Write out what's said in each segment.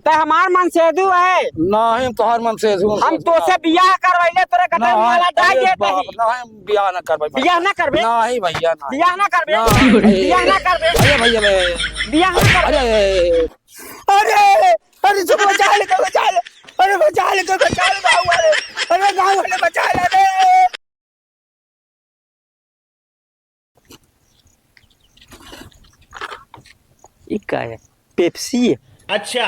ते हमार मन सेधु है। नहीं तोहर मन से हम तो से बियाह करवैले तोरे कटे वाला डाई देते ही। नहीं बियाह ना करबे। बियाह ना करबे? नहीं भैया ना। बियाह ना करबे? बियाह ना करबे? अरे भैया बे। बियाह ना करबे? अरे अरे चुप बचा ले बचा ले। अरे बचा ले गाँव वाले। अरे गाँव वाले बचा ले रे। ये क्या है? पेप्सी है। अच्छा।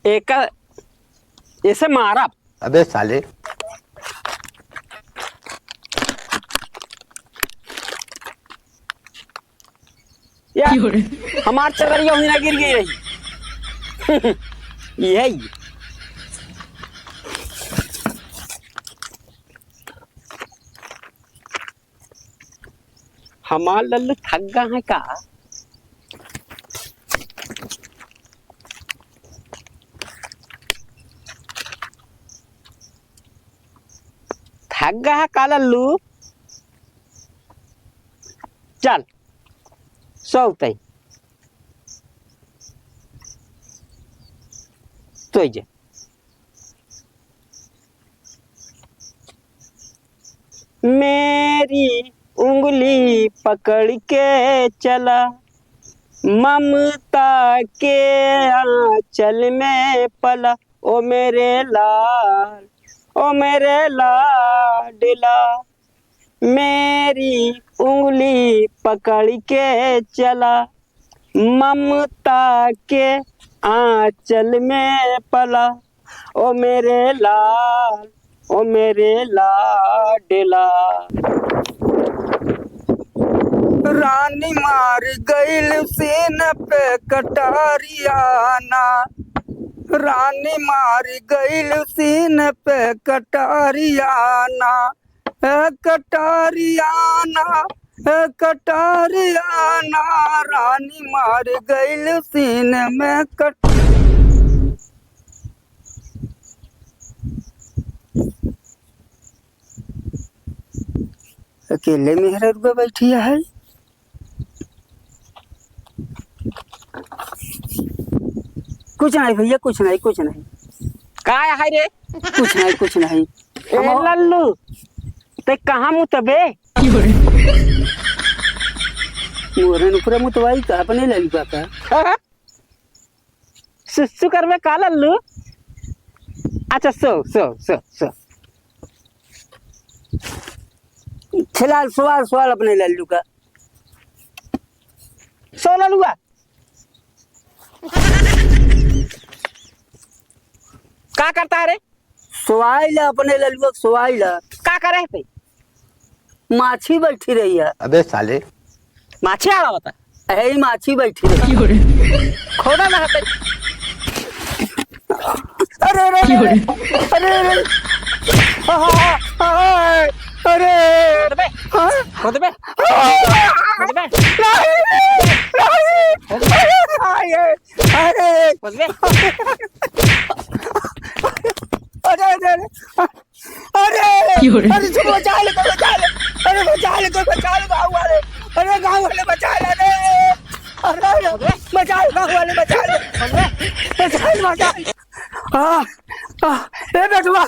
एक ऐसे मारा। अबे साले यार हमार चदरिया हुई ना गिर गई रही। यही हमार लल्लू थक गया है का? थक गया है का लल्लू? चल सोते तो जे मेरी उंगली पकड़ के चला ममता के आंचल में पला। ओ मेरे लाल ओ मेरे लाडला मेरी उंगली पकड़ के चला ममता के आंचल में पला। ओ मेरे लाल ओ मेरे लाडला। रानी मार गईल सीन पे कटारियाना। रानी मार गईल सीन पे कटारियाना। कटारियाना कटारियाना रानी मार गईल सीन में अकेले मेहरा रुपये बैठी है। कुछ नहीं भैया कुछ नहीं कुछ नहीं। का है रे? कुछ नहीं ए लल्लू ते कहाँ मुतबे? मोरन ऊपर मुतवाई का अपने ललिका का। सुसु करबे का लल्लू? अच्छा सो सो सो सो फिलहाल सवाल अपने लल्लू का। सो लल्लुआ का करता है रे? सवाल अपने लल्लू सवाल का करे थे? माछी बैठी रही है। अबे साले माछी आ रहा बता। है माछी बैठी रही। खोदा ना हते। अरे अरे अरे अरे अरे खोद बे खोद बे खोद बे। अरे चुप बचा ले अरे बचा ले गाँव वाले। अरे गाँव वाले बचा ले रे। अरे बचा ले गाँव वाले बचा ले। ए बेटुआ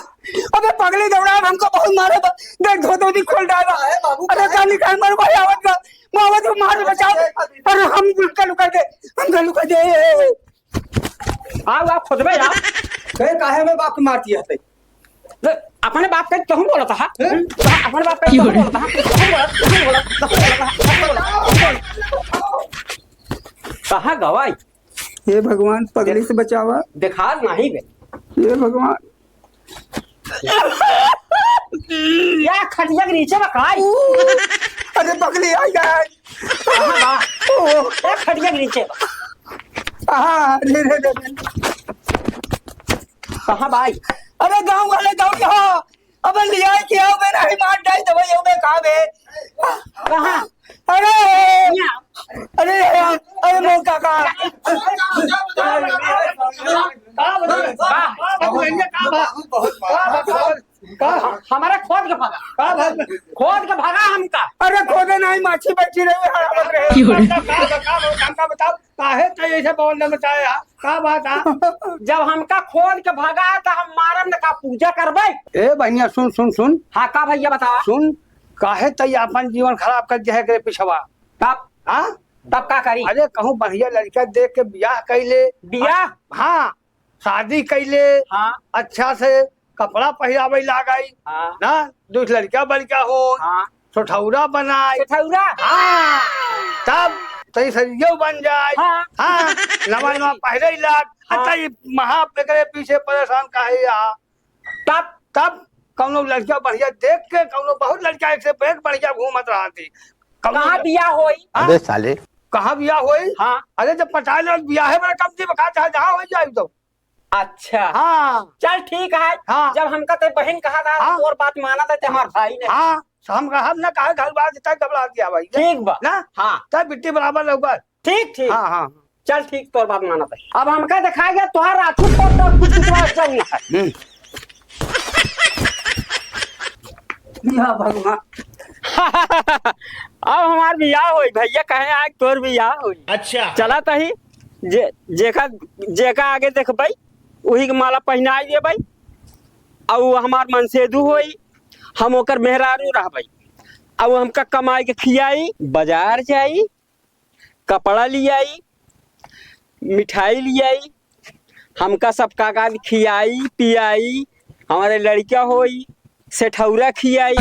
अबे पगली दौड़ा हमको बहुत मारे। देख धो भी खोल डाला है बाबू। अरे क्या निकाल मार भाई आवत का मावत मार बचाओ। अरे हम लुका दे आप खुद में यार काहे में बाप मारती है। अपने बाप का तो हम बोला था। अपने बाप का तो हम बोला था। कहाँ गवाई? हे भगवान पगली से बचावा। दिखा नहीं बे। हे भगवान या खटिया के नीचे बकाई। अरे पगली आई गई। खटिया के नीचे रे कहाँ भाई? अरे गाँव वाले गाँव यहाँ अबे लिया क्या मेरा ही मार डाई दवाई हो गए कहाँ बे? कहाँ? अरे अरे यार, अरे मौका का हमारा खोद के भागा, खोद के भागा हमका। अरे खोदे नहीं, माछी बैठी रही हरामत रहे। हमका बताओ काहे तो ऐसे बोलने में चाहे का बात है? जब हमका खोद के भागा तो हम मारम न का पूजा करबे। ए बहनिया सुन सुन सुन हाँ का भैया बतावा। सुन, काहे तई अपन जीवन खराब कर दिया करे पिछवा? तब हाँ तब का करी? अरे कहूँ बढ़िया लड़का देख के ब्याह कैले, बिया हाँ शादी कैले, हाँ अच्छा से कपड़ा पहरावे लगाई हाँ ना, दूसरा लड़का बड़का हो, हाँ छोठौरा बनाए, ठौरा हाँ तब तई सरियो बन जाए, हाँ। हाँ नवा नवा पहरे लाग, हाँ। अच्छा ये महा पे पीछे परेशान काहे यहाँ? तब तब कौनो लड़का बढ़िया देख के, कौनो बहुत लड़का एक से एक बढ़िया घूमत रहा थी। कौनो कहाँ बिया होई? हाँ? अबे साले कहाँ बियाह होई? हाँ अरे जब पटाए लोग बियाह है बड़ा कम दी बका चाहे जहाँ हो जाए तो। अच्छा हाँ चल ठीक है। हाँ। जब हमका ते बहन कहा था हाँ। और बात माना था हमार भाई ने। हाँ हम कहा ना कहा घर बार देता घबरा दिया भाई ठीक बा। ना, हाँ तब बिट्टी बराबर लगभग। ठीक ठीक। हाँ हाँ चल ठीक तोर बात माना था। अब हमका दिखाई गया तुहार रातू तो कुछ चल है। या भगवान। अब हमार बियाह होई भैया, कहे आज तोर बियाह होई। अच्छा चला तही जेका जेका आगे देख भाई वही के माला पहनाई दे भाई। और हमार मनसेदू होई, हम ओकर मेहरारू रह भाई। अब हमका कमाई के खियाई, बाजार जाई, कपड़ा लियाई, मिठाई लियाई, हमका सब कागज खियाई पियाई, हमारे लड़का होई, सेठौरा खियाई।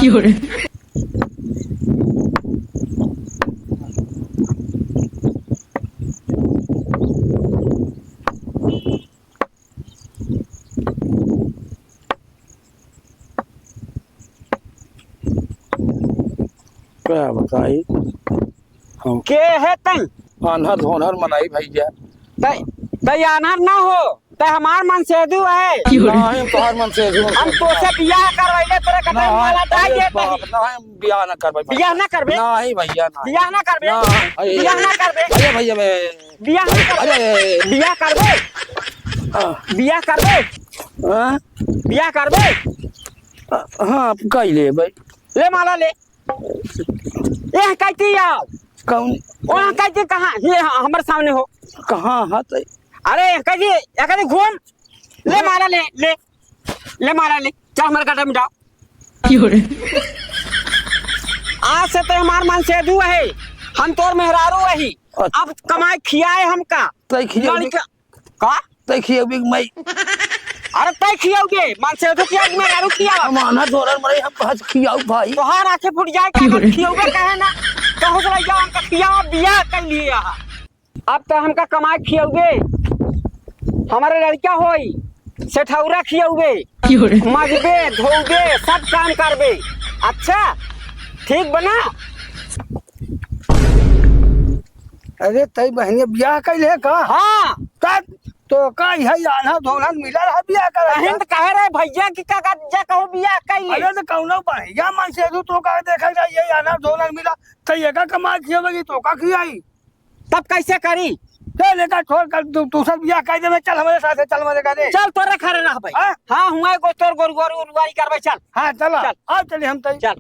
क्या बताई के है तई अनहर धोनहर मनाई भैया। तई तई अनहर ना हो, तई हमार मनसेदू है। नहीं तोहर मन से हम तो से बियाह करवैले तोरे कतई माला डाल दे तही। नहीं बियाह ना करबे बियाह ना करबे? नहीं भैया ना बियाह ना करबे? बियाह ना करबे? अरे भैया मैं बियाह ना करबे? अरे बियाह करबे? बियाह करबे? हाँ बियाह करबे? हाँ कही ले भाई ले माला ले। ये कहती आओ कौन वहाँ कहती कहाँ? ये हमारे सामने हो। कहाँ हाथ अरे कहती घूम ले माला ले ले ले माला ले। चल हमारे कटम में जाओ। आज से तो हमार मन से दू है, हम तोर मेहरारू वही। अब कमाई खियाए हमका तय खियाओगे लड़का का? तय खियाओगे मैं अरे तय खियाओगे मन से दू खिया मेहरारू खिया। हम अनहर धोनहर मरे हम आज खियाओ भाई। तोहार आंखें फूट जाए क्या खियाओगे? कहे ना कहूँ से भैया हमका खियाओ बियाह कर लिए यहाँ। अब तो हमका कमाई खियाओगे, हमारे लड़का होई, सेठौरा खियाओगे, मजबे धोगे, सब काम करबे। अच्छा ठीक बना? अरे तई बहनिया ब्याह कैले का? हाँ तब तो का यही आना धोना मिला रहा ब्याह कर। बहन तो कह रहे भैया की का जा कहूँ बियाह कर ले। अरे तो कौनो बढ़िया मन से तो का देखा जाए यही आना धोना मिला तो ये का कमाल खियावेगी तो का खियाई? तब कैसे करी? ले लेकर छोड़ कर तू सब ब्याह कर दे, चल हमारे साथ चल मजे करे। चल तोरे खड़े रह भाई। हाँ? हाँ हुआ गो तोर गोर गोर उलवारी करबे। चल हाँ चलो चल। आओ चलिए हम तई। चल